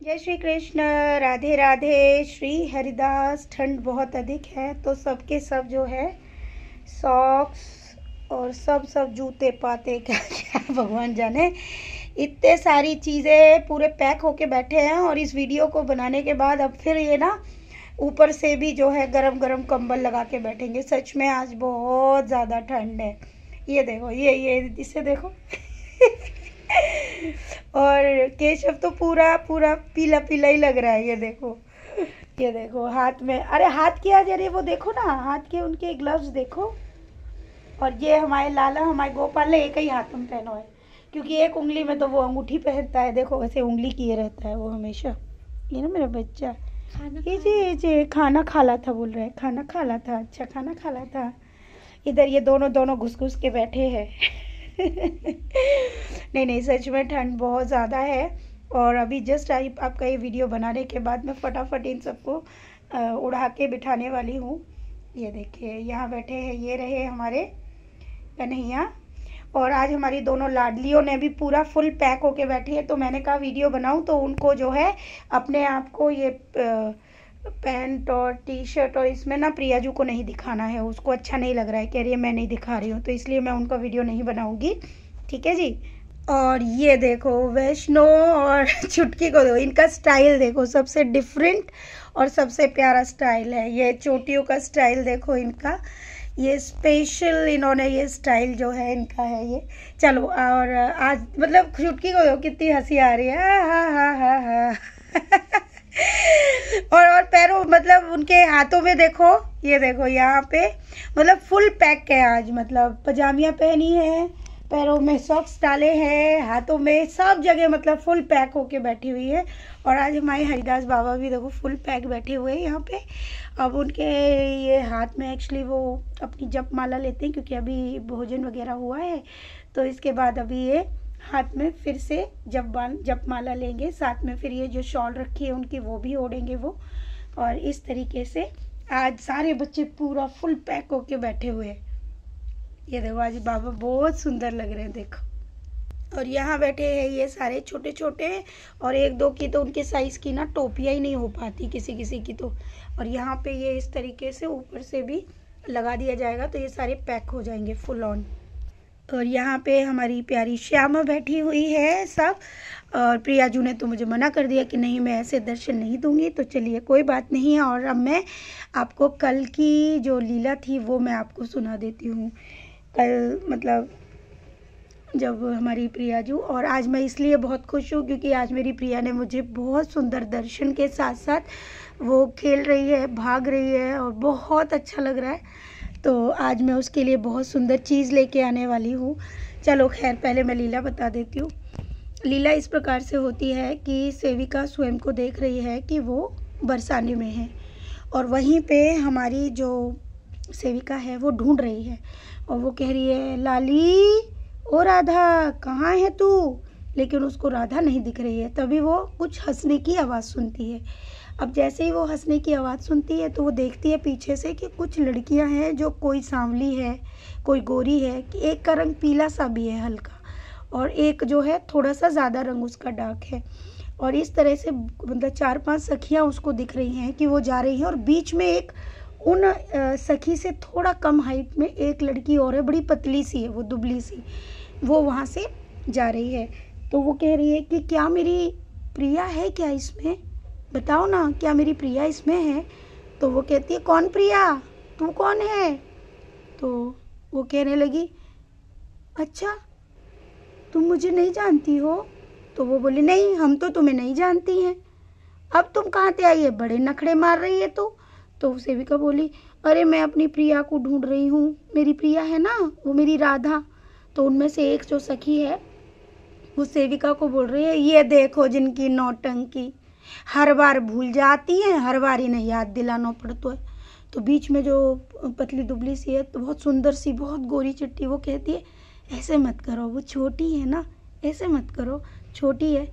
जय श्री कृष्ण, राधे राधे। श्री हरिदास। ठंड बहुत अधिक है तो सबके सब जो है सॉक्स और सब जूते पाते क्या क्या भगवान जाने, इतने सारी चीज़ें पूरे पैक होके बैठे हैं। और इस वीडियो को बनाने के बाद अब फिर ये ना ऊपर से भी जो है गरम गरम कंबल लगा के बैठेंगे। सच में आज बहुत ज़्यादा ठंड है। ये देखो, ये इसे देखो और केशव तो पूरा पीला पीला ही लग रहा है। ये देखो हाथ में, अरे हाथ के आज, अरे वो देखो ना हाथ के उनके ग्लव्स देखो। और ये हमारे लाला, हमारे गोपाल ने एक ही हाथ में पहना है, क्योंकि एक उंगली में तो वो अंगूठी पहनता है। देखो वैसे उंगली किए रहता है वो हमेशा। ये ना मेरा बच्चा, ये खाना खाला था बोल रहा है, खाना खाला था। अच्छा खाना खाला था। इधर ये दोनों घुस के बैठे हैं नहीं सच में ठंड बहुत ज़्यादा है। और अभी जस्ट आपका ये वीडियो बनाने के बाद मैं फटाफट इन सबको उड़ा के बिठाने वाली हूँ। ये देखिए यहाँ बैठे हैं, ये रहे हमारे कन्हैया। और आज हमारी दोनों लाडलियों ने भी पूरा फुल पैक होके बैठी है, तो मैंने कहा वीडियो बनाऊं तो उनको जो है अपने आप को ये पैंट और टी शर्ट और इसमें ना प्रियाजू को नहीं दिखाना है, उसको अच्छा नहीं लग रहा है, कह रही है मैं नहीं दिखा रही हूँ, तो इसलिए मैं उनका वीडियो नहीं बनाऊंगी। ठीक है जी। और ये देखो वैष्णो और छुटकी को देखो, इनका स्टाइल देखो, सबसे डिफरेंट और सबसे प्यारा स्टाइल है। ये चोटियों का स्टाइल देखो इनका, ये स्पेशल इन्होंने ये स्टाइल जो है इनका है ये। चलो और आज मतलब छुटकी को देखो कितनी हंसी आ रही है, हा और पैरों मतलब उनके हाथों में देखो, ये देखो यहाँ पे मतलब फुल पैक है आज। मतलब पजामियाँ पहनी है, पैरों में सॉक्स डाले हैं, हाथों में सब जगह मतलब फुल पैक होके बैठी हुई है। और आज हमारे हरिदास बाबा भी देखो फुल पैक बैठे हुए हैं यहाँ पे। अब उनके ये हाथ में एक्चुअली वो अपनी जप माला लेते हैं, क्योंकि अभी भोजन वगैरह हुआ है, तो इसके बाद अभी ये हाथ में फिर से जप माला लेंगे। साथ में फिर ये जो शॉल रखी है उनकी वो भी ओढ़ेंगे वो। और इस तरीके से आज सारे बच्चे पूरा फुल पैक होके बैठे हुए हैं। ये देखो आज बाबा बहुत सुंदर लग रहे हैं देखो। और यहाँ बैठे हैं ये सारे छोटे छोटे, और एक दो की तो उनके साइज की ना टोपियाँ ही नहीं हो पाती किसी की तो। और यहाँ पे ये इस तरीके से ऊपर से भी लगा दिया जाएगा, तो ये सारे पैक हो जाएंगे फुल ऑन। और यहाँ पे हमारी प्यारी श्यामा बैठी हुई है सब। और प्रियाजू ने तो मुझे मना कर दिया कि नहीं मैं ऐसे दर्शन नहीं दूंगी, तो चलिए कोई बात नहीं है। और अब मैं आपको कल की जो लीला थी वो मैं आपको सुना देती हूँ। कल मतलब जब हमारी प्रियाजू, और आज मैं इसलिए बहुत खुश हूँ क्योंकि आज मेरी प्रिया ने मुझे बहुत सुंदर दर्शन के साथ साथ वो खेल रही है, भाग रही है और बहुत अच्छा लग रहा है। तो आज मैं उसके लिए बहुत सुंदर चीज़ लेके आने वाली हूँ। चलो खैर पहले मैं लीला बता देती हूँ। लीला इस प्रकार से होती है कि सेविका स्वयं को देख रही है कि वो बरसाने में है, और वहीं पे हमारी जो सेविका है वो ढूंढ रही है, और वो कह रही है लाली ओ राधा कहाँ है तू, लेकिन उसको राधा नहीं दिख रही है। तभी वो कुछ हंसने की आवाज़ सुनती है। अब जैसे ही वो हंसने की आवाज़ सुनती है तो वो देखती है पीछे से कि कुछ लड़कियां हैं, जो कोई सांवली है, कोई गोरी है, कि एक का रंग पीला सा भी है हल्का, और एक जो है थोड़ा सा ज़्यादा रंग उसका डार्क है। और इस तरह से मतलब 4-5 सखियाँ उसको दिख रही हैं कि वो जा रही हैं, और बीच में एक उन सखी से थोड़ा कम हाइट में एक लड़की और है, बड़ी पतली सी है, वो दुबली सी, वो वहाँ से जा रही है। तो वो कह रही है कि क्या मेरी प्रिया है क्या इसमें, बताओ ना क्या मेरी प्रिया इसमें है। तो वो कहती है कौन प्रिया, तू कौन है। तो वो कहने लगी अच्छा तुम मुझे नहीं जानती हो। तो वो बोली नहीं हम तो तुम्हें नहीं जानती हैं, अब तुम कहाँ से आई है, बड़े नखड़े मार रही है तू। तो सेविका बोली अरे मैं अपनी प्रिया को ढूंढ रही हूँ, मेरी प्रिया है ना वो मेरी राधा। तो उनमें से एक जो सखी है वो सेविका को बोल रही है ये देखो जिनकी नौटंकी, हर बार भूल जाती हैं, हर बार इन्हें याद दिलाना पड़ता है। तो बीच में जो पतली दुबली सी है तो बहुत सुंदर सी, बहुत गोरी चिट्टी, वो कहती है ऐसे मत करो, वो छोटी है ना, ऐसे मत करो, छोटी है।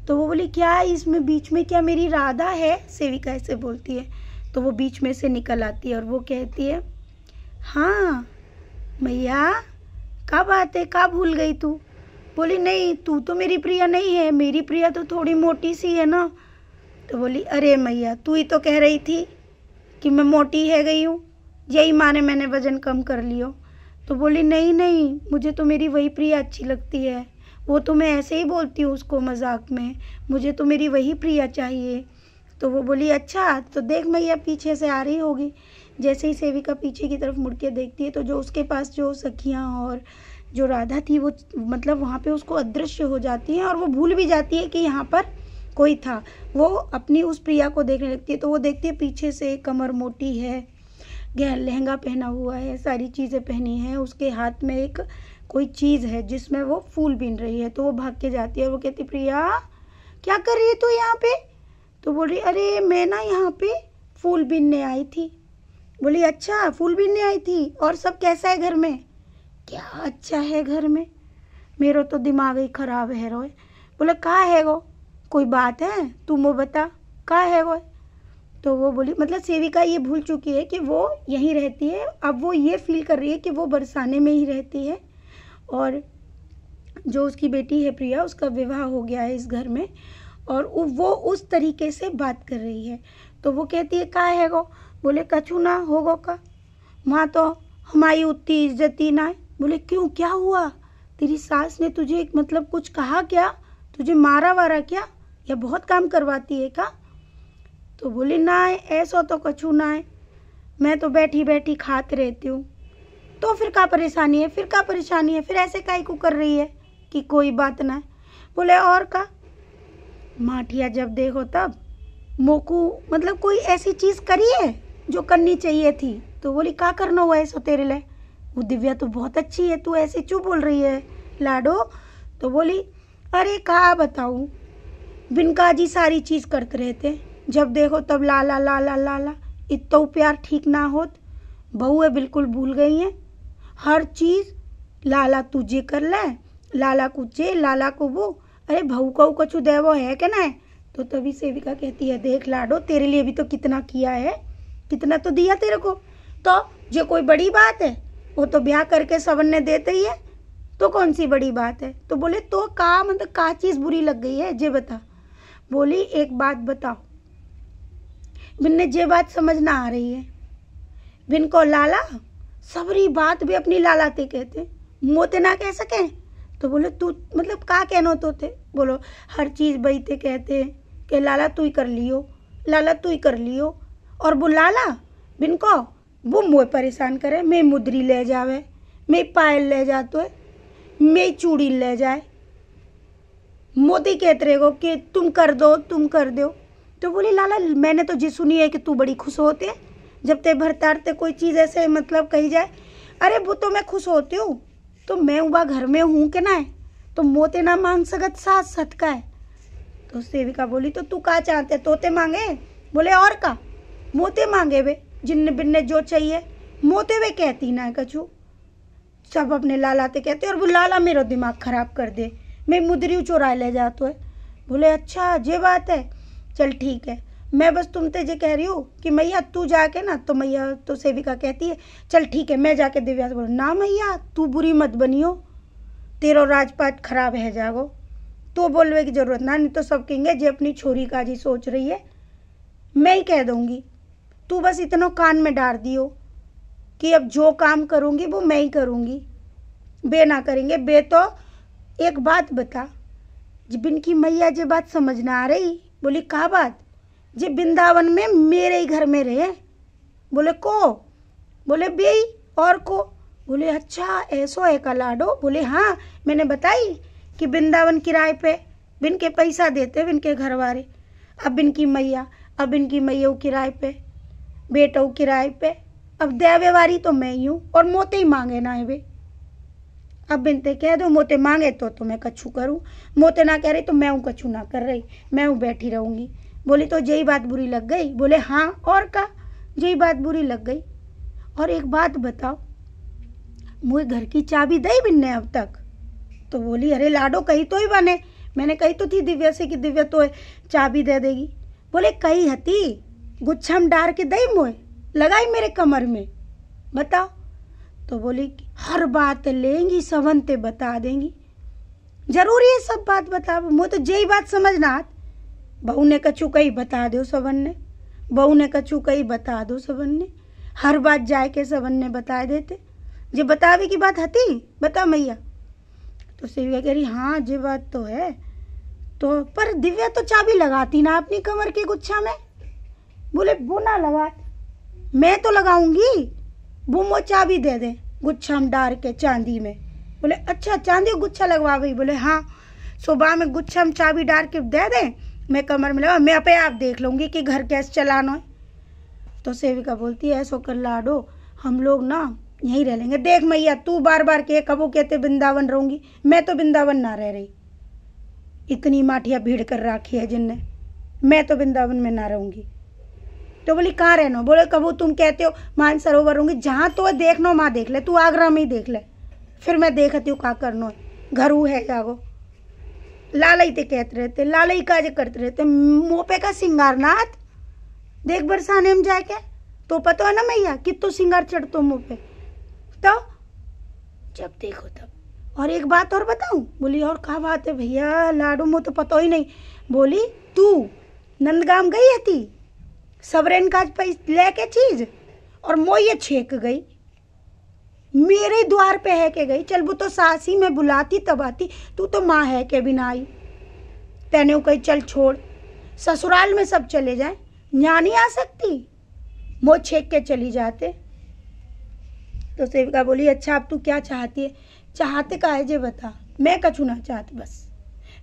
तो वो बोली क्या इसमें बीच में क्या मेरी राधा है, सेविका ऐसे बोलती है। तो वो बीच में से निकल आती है और वो कहती है हाँ मैया क्या बात है, क्या भूल गई तू। बोली नहीं तू तो मेरी प्रिया नहीं है, मेरी प्रिया तो थोड़ी मोटी सी है ना। तो बोली अरे मैया तू ही तो कह रही थी कि मैं मोटी है गई हूँ, यही माने मैंने वज़न कम कर लियो। तो बोली नहीं नहीं, मुझे तो मेरी वही प्रिया अच्छी लगती है, वो तो मैं ऐसे ही बोलती हूँ उसको मजाक में, मुझे तो मेरी वही प्रिया चाहिए। तो वो बोली अच्छा तो देख मैया पीछे से आ रही होगी। जैसे ही सेविका पीछे की तरफ मुड़ के देखती है तो जो उसके पास जो सखियाँ और जो राधा थी वो मतलब वहाँ पे उसको अदृश्य हो जाती हैं और वो भूल भी जाती है कि यहाँ पर कोई था। वो अपनी उस प्रिया को देखने लगती है तो वो देखती है पीछे से कमर मोटी है, लहंगा पहना हुआ है, सारी चीज़ें पहनी हैं, उसके हाथ में एक कोई चीज़ है जिसमें वो फूल बीन रही है। तो वो भाग के जाती है और वो कहती प्रिया क्या कर रही है तू यहाँ पे? तो बोल रही अरे मैं ना यहाँ पे फूल बीनने आई थी। बोली अच्छा फूल बीनने आई थी, और सब कैसा है घर में? क्या अच्छा है घर में, मेरा तो दिमाग ही खराब है रोए। बोले कहाँ है वो, कोई बात है तू मुँह बता कहाँ है वो? तो वो बोली मतलब सेविका ये भूल चुकी है कि वो यहीं रहती है, अब वो ये फील कर रही है कि वो बरसाने में ही रहती है और जो उसकी बेटी है प्रिया उसका विवाह हो गया है इस घर में, और वो उस तरीके से बात कर रही है। तो वो कहती है कहाँ है वो? बोले कछु ना होगो का, माँ तो हमारी उतनी इज्जती ना है। बोले क्यों क्या हुआ, तेरी सास ने तुझे मतलब कुछ कहा क्या, तुझे मारा वारा क्या, या बहुत काम करवाती है क्या? तो बोली ना है ऐसा तो कछु ना है, मैं तो बैठी बैठी खाते रहती हूँ। तो फिर क्या परेशानी है, फिर क्या परेशानी है, फिर ऐसे काहे को कर रही है कि कोई बात ना है? बोले और का माठिया जब देखो तब मोकू मतलब कोई ऐसी चीज़ करी है जो करनी चाहिए थी। तो बोली क्या करना हुआ ऐसा तेरे लिए, वो दिव्या तो बहुत अच्छी है, तू ऐसे क्यों बोल रही है लाडो? तो बोली अरे कहाँ बताऊँ, बिनका जी सारी चीज़ करते रहते, जब देखो तब लाला लाला लाला, इतना प्यार ठीक ना होत, बहू है बिल्कुल भूल गई हैं, हर चीज़ लाला तुझे कर ले, लाला कुचे लाला को वो, अरे बहू को कछु देवो है क्या ना है? तो तभी सेविका कहती है देख लाडो तेरे लिए भी तो कितना किया है, कितना तो दिया तेरे को, तो जो कोई बड़ी बात है, वो तो ब्याह करके सवन ने देते ही है, तो कौन सी बड़ी बात है? तो बोले तो का मतलब का चीज़ बुरी लग गई है जे बता। बोली एक बात बताओ, बिन्ने जे बात समझ ना आ रही है, बिन को लाला सबरी बात भी अपनी लालाते कहते, मोते ना कह सके। तो बोले तू मतलब का कहनो तो थे? बोलो हर चीज़ बैते कहते कि लाला तू ही कर लियो, लाला तू ही कर लियो, और वो लाला बिन को वो मुँह परेशान करे, मैं मुद्री ले जावे, मैं पायल ले जातो है, मैं चूड़ी ले जाए, मोदी कहते रहेगो कि तुम कर दो तुम कर दो। तो बोली लाला मैंने तो जी सुनी है कि तू बड़ी खुश होते है जब ते भरतारते कोई चीज़ ऐसे मतलब कही जाए। अरे वो तो मैं खुश होती हूँ, तो मैं उबा घर में हूँ कि ना है, तो मोते ना मांग सकत सास सटका है। तो सेविका बोली तो तू का चाहते तोते मांगे? बोले और का मोते मांगे वे, जिन्ने बिन्ने जो चाहिए मोते वे कहती ना है कछु, सब अपने लालाते कहते और वो लाला मेरा दिमाग खराब कर दे, मैं मुद्री चुरा ले जातो है। बोले अच्छा ये बात है, चल ठीक है, मैं बस तुमते जे कह रही हूँ कि मैया तू जाके ना, तो मैया तो सेविका कहती है चल ठीक है मैं जाके दिव्या से बोलो ना मैया तू बुरी मत बनियो, तेरो राजपाट खराब है जागो, तो बोलवे की जरूरत ना, नहीं तो सब कहेंगे जे अपनी छोरी का जी सोच रही है, मैं ही कह दूंगी, तू बस इतना कान में डाल दियो कि अब जो काम करूंगी वो मैं ही करूंगी, बे ना करेंगे बे। तो एक बात बता, बिन की मैया जे बात समझ ना आ रही। बोली क्या बात? जे वृंदावन में मेरे ही घर में रहे। बोले को? बोले बेई और को? बोले अच्छा ऐसो है का लाडो? बोले हाँ मैंने बताई कि वृंदावन किराए पे बिन के पैसा देते बिन के घर वाले, अब बिन की मैया, अब इनकी मैया किराए पे, बेटा किराए पे, अब देवे वारी तो मैं ही हूँ और मोते ही मांगे ना है वे, अब बिनते कह दो मोते मांगे तो मैं कछु करूँ, मोते ना कह रही तो मैं हूँ कछु ना कर रही, मैं हूँ बैठी रहूँगी। बोली तो यही बात बुरी लग गई? बोले हाँ और का यही बात बुरी लग गई। और एक बात बताओ, मुझे घर की चाबी दई बिन्ने अब तक? तो बोली अरे लाडो कही तो ही बने, मैंने कही तो थी दिव्या से कि दिव्या तो चाबी दे देगी। बोले कही हती गुच्छा में डार के दई मोए लगाई मेरे कमर में, बताओ। तो बोली हर बात लेंगी सवनते बता देंगी, जरूरी है सब बात बता, मुझे तो यही बात समझना बहू ने कछु कही बता दो सबन ने, बहू ने कछु कही बता दो सबन ने, हर बात जाए के सबन ने बता देते। जे बतावे की बात हती बता मैया। तो सेविका कह रही हाँ जे बात तो है, तो पर दिव्या तो चाबी लगाती ना अपनी कमर के गुच्छा में। बोले वो ना लगा, मैं तो लगाऊंगी, वो चाबी दे दे गुच्छा में डाल के चांदी में। बोले अच्छा चांदी गुच्छा लगवा गई। बोले हाँ, सुबह में गुच्छा में चाबी डाल के दे दे, मैं कमर में लगा, मैं अपने आप देख लूँगी कि घर कैसे चलाना है। तो सेविका बोलती है ऐसो कर लाडो, हम लोग ना यहीं रह लेंगे। देख मैया तू बार बार के कबू कहते वृंदावन रहूँगी, मैं तो वृंदावन ना रह रही, इतनी माठिया भीड़ कर रखी है जिनने, मैं तो वृंदावन में ना रहूँगी। तो बोली कहाँ रहना? बोले कबू तुम कहते हो मानसरोवर रहूँगी, जहाँ तो देखना माँ देख ले, तू आगरा में ही देख ले, फिर मैं देखती हूँ का करना घर है जागो। लालई ते कहते रहते, लालई काज करते रहते, मुँह पे का सिंगारनाथ देख बरसाने में जाके, तो पता है ना मैया कितो सिंगार चढ़तो मुँह पे, तो जब देखो तब। और एक बात और बताऊं? बोली और क्या बात है भैया? लाडू मुँह तो पता ही नहीं। बोली तू नंदगाम गई थी सबरेन का पैसे लेके चीज, और मोये छेक गई, मेरे द्वार पे है के गई। चल वो तो सासी में बुलाती तब आती, तू तो माँ है के बिना आई। तेने कही चल छोड़, ससुराल में सब चले जाए, यहाँ नहीं आ सकती, मोह छेक के चली जाते। तो सेविका बोली अच्छा अब तू क्या चाहती है? चाहते का है जे बता, मैं कछु ना चाहती, बस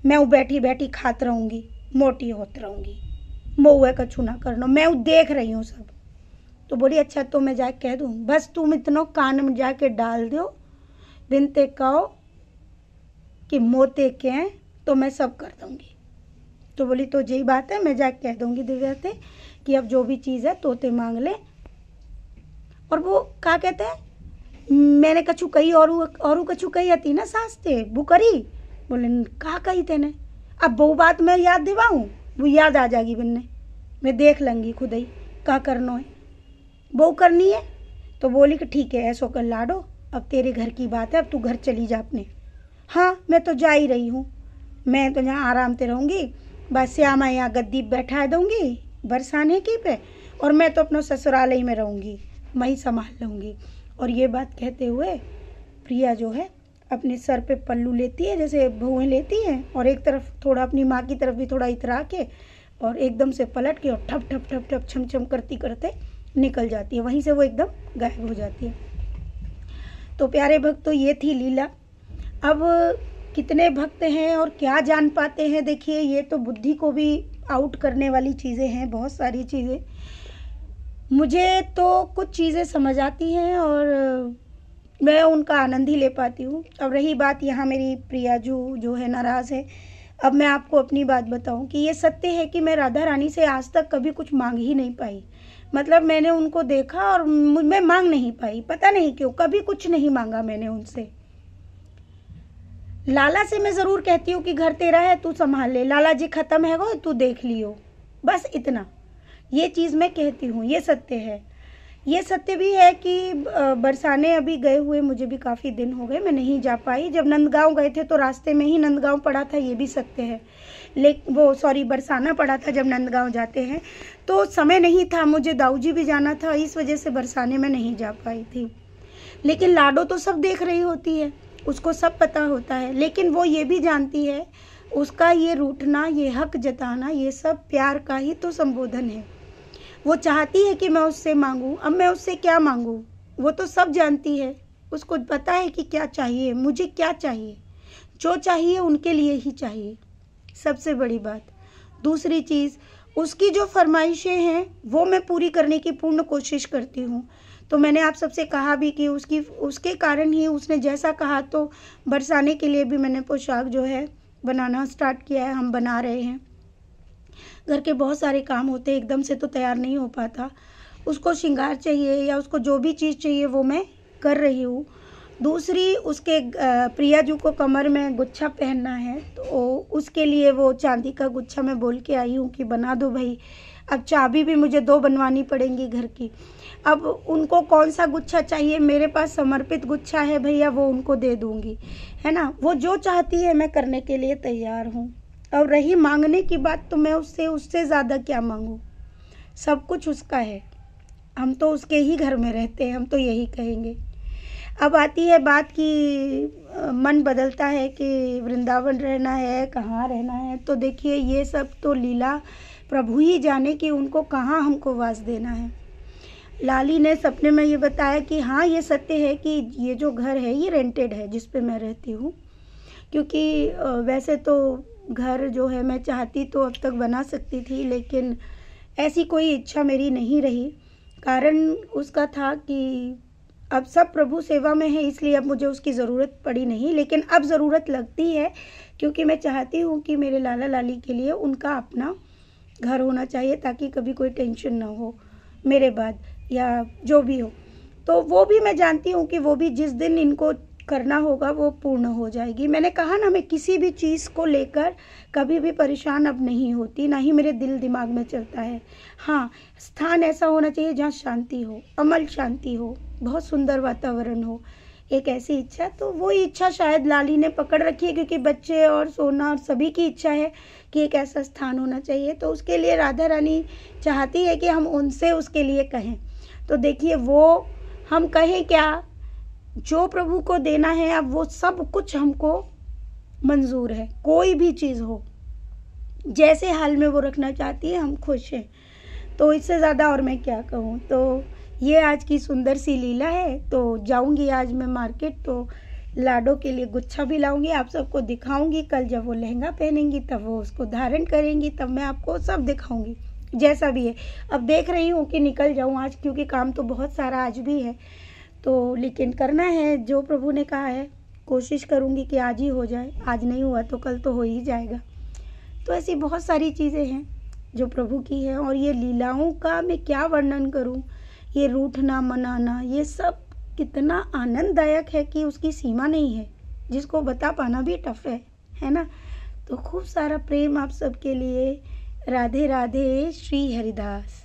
मैं वो बैठी बैठी खात रहूँगी, मोटी होत रहूँगी, मोह कछु ना करना, मैं वो देख रही हूँ सब। तो बोली अच्छा तो मैं जाके कह दूँ, बस तुम इतनो कान में जाके डाल दो, बिनते कहो कि मोते के तो मैं सब कर दूँगी। तो बोली तो यही बात है, मैं जाके कह दूँगी दिव्या से कि अब जो भी चीज़ है तोते मांग ले। और वो क्या कहते हैं, मैंने कछु कही और कछु कही आती ना सास थे वो करी। बोले कहा कही तेने? अब वो बात मैं याद दिवाऊँ, वो याद आ जाएगी बनने, मैं देख लूँगी खुद ही क्या करना है, वो करनी है। तो बोली कि ठीक है ऐसो कर लाडो, अब तेरे घर की बात है, अब तू घर चली जा अपने। हाँ मैं तो जा ही रही हूँ, मैं तो यहाँ आराम से रहूँगी, बस श्यामा यहाँ गद्दी बैठा दूँगी बरसाने की पे, और मैं तो अपना ससुराल ही में रहूँगी, मैं ही संभाल लूँगी। और ये बात कहते हुए प्रिया जो है अपने सर पे पल्लू लेती है जैसे बहुएं लेती हैं, और एक तरफ थोड़ा अपनी माँ की तरफ भी थोड़ा इतरा के, और एकदम से पलट के और ठप ठप ठप ठप छम छम करती करते निकल जाती है, वहीं से वो एकदम गायब हो जाती है। तो प्यारे भक्त तो ये थी लीला। अब कितने भक्त हैं और क्या जान पाते हैं, देखिए ये तो बुद्धि को भी आउट करने वाली चीज़ें हैं, बहुत सारी चीज़ें। मुझे तो कुछ चीज़ें समझ आती हैं और मैं उनका आनंद ही ले पाती हूँ। अब रही बात यहाँ मेरी प्रिया जो है नाराज़ है। अब मैं आपको अपनी बात बताऊँ कि ये सत्य है कि मैं राधा रानी से आज तक कभी कुछ मांग ही नहीं पाई। मतलब मैंने उनको देखा और मैं मांग नहीं पाई, पता नहीं क्यों, कभी कुछ नहीं मांगा मैंने उनसे। लाला से मैं ज़रूर कहती हूँ कि घर तेरा है तू संभाल ले, लाला जी ख़त्म है वो तू देख लियो, बस इतना, ये चीज़ मैं कहती हूँ, ये सत्य है। ये सत्य भी है कि बरसाने अभी गए हुए मुझे भी काफ़ी दिन हो गए, मैं नहीं जा पाई। जब नंदगांव गए थे तो रास्ते में ही नंदगांव पड़ा था, ये भी सत्य है। बरसाना पड़ा था जब नंदगांव जाते हैं, तो समय नहीं था, मुझे दाऊजी भी जाना था, इस वजह से बरसाने में नहीं जा पाई थी। लेकिन लाडो तो सब देख रही होती है, उसको सब पता होता है, लेकिन वो ये भी जानती है उसका ये रूठना, ये हक जताना, ये सब प्यार का ही तो संबोधन है। वो चाहती है कि मैं उससे मांगूं, अब मैं उससे क्या मांगूं, वो तो सब जानती है, उसको पता है कि क्या चाहिए, मुझे क्या चाहिए, जो चाहिए उनके लिए ही चाहिए, सबसे बड़ी बात। दूसरी चीज़, उसकी जो फरमाइशें हैं वो मैं पूरी करने की पूर्ण कोशिश करती हूँ। तो मैंने आप सबसे कहा भी कि उसके कारण ही उसने जैसा कहा, तो बरसाने के लिए भी मैंने पोशाक जो है बनाना स्टार्ट किया है, हम बना रहे हैं। घर के बहुत सारे काम होते हैं, एकदम से तो तैयार नहीं हो पाता, उसको श्रृंगार चाहिए या उसको जो भी चीज़ चाहिए वो मैं कर रही हूँ। दूसरी, उसके प्रिया जी को कमर में गुच्छा पहनना है, तो उसके लिए वो चांदी का गुच्छा मैं बोल के आई हूँ कि बना दो भाई। अब चाबी भी मुझे 2 बनवानी पड़ेंगी घर की। अब उनको कौन सा गुच्छा चाहिए, मेरे पास समर्पित गुच्छा है भैया, वो उनको दे दूँगी, है ना। वो जो चाहती है मैं करने के लिए तैयार हूँ। और रही मांगने की बात, तो मैं उससे ज़्यादा क्या मांगूँ, सब कुछ उसका है। हम तो उसके ही घर में रहते हैं, हम तो यही कहेंगे। अब आती है बात कि मन बदलता है कि वृंदावन रहना है, कहाँ रहना है। तो देखिए ये सब तो लीला प्रभु ही जाने कि उनको कहाँ हमको वास देना है। लाली ने सपने में ये बताया कि हाँ ये सत्य है कि ये जो घर है ये रेंटेड है जिस पे मैं रहती हूँ, क्योंकि वैसे तो घर जो है मैं चाहती तो अब तक बना सकती थी, लेकिन ऐसी कोई इच्छा मेरी नहीं रही। कारण उसका था कि अब सब प्रभु सेवा में है, इसलिए अब मुझे उसकी ज़रूरत पड़ी नहीं, लेकिन अब ज़रूरत लगती है क्योंकि मैं चाहती हूँ कि मेरे लाला लाली के लिए उनका अपना घर होना चाहिए, ताकि कभी कोई टेंशन ना हो मेरे बाद या जो भी हो। तो वो भी मैं जानती हूँ कि वो भी जिस दिन इनको करना होगा वो पूर्ण हो जाएगी। मैंने कहा ना, मैं किसी भी चीज़ को लेकर कभी भी परेशान अब नहीं होती, ना ही मेरे दिल दिमाग में चलता है। हाँ, स्थान ऐसा होना चाहिए जहाँ शांति हो, अमल शांति हो, बहुत सुंदर वातावरण हो, एक ऐसी इच्छा। तो वो इच्छा शायद लाली ने पकड़ रखी है, क्योंकि बच्चे और सोना और सभी की इच्छा है कि एक ऐसा स्थान होना चाहिए। तो उसके लिए राधा रानी चाहती है कि हम उनसे उसके लिए कहें। तो देखिए वो हम कहें क्या, जो प्रभु को देना है अब वो सब कुछ हमको मंजूर है। कोई भी चीज़ हो, जैसे हाल में वो रखना चाहती है, हम खुश हैं। तो इससे ज़्यादा और मैं क्या कहूँ। तो ये आज की सुंदर सी लीला है। तो जाऊँगी आज मैं मार्केट, तो लाडो के लिए गुच्छा भी लाऊंगी, आप सबको दिखाऊंगी। कल जब वो लहंगा पहनेंगी तब वो उसको धारण करेंगी, तब मैं आपको सब दिखाऊंगी जैसा भी है। अब देख रही हूँ कि निकल जाऊँ आज, क्योंकि काम तो बहुत सारा आज भी है। तो लेकिन करना है जो प्रभु ने कहा है, कोशिश करूँगी कि आज ही हो जाए। आज नहीं हुआ तो कल तो हो ही जाएगा। तो ऐसी बहुत सारी चीज़ें हैं जो प्रभु की है, और ये लीलाओं का मैं क्या वर्णन करूँ। ये रूठना मनाना ये सब कितना आनंददायक है कि उसकी सीमा नहीं है, जिसको बता पाना भी टफ है ना। तो खूब सारा प्रेम आप सबके लिए। राधे राधे। श्री हरिदास।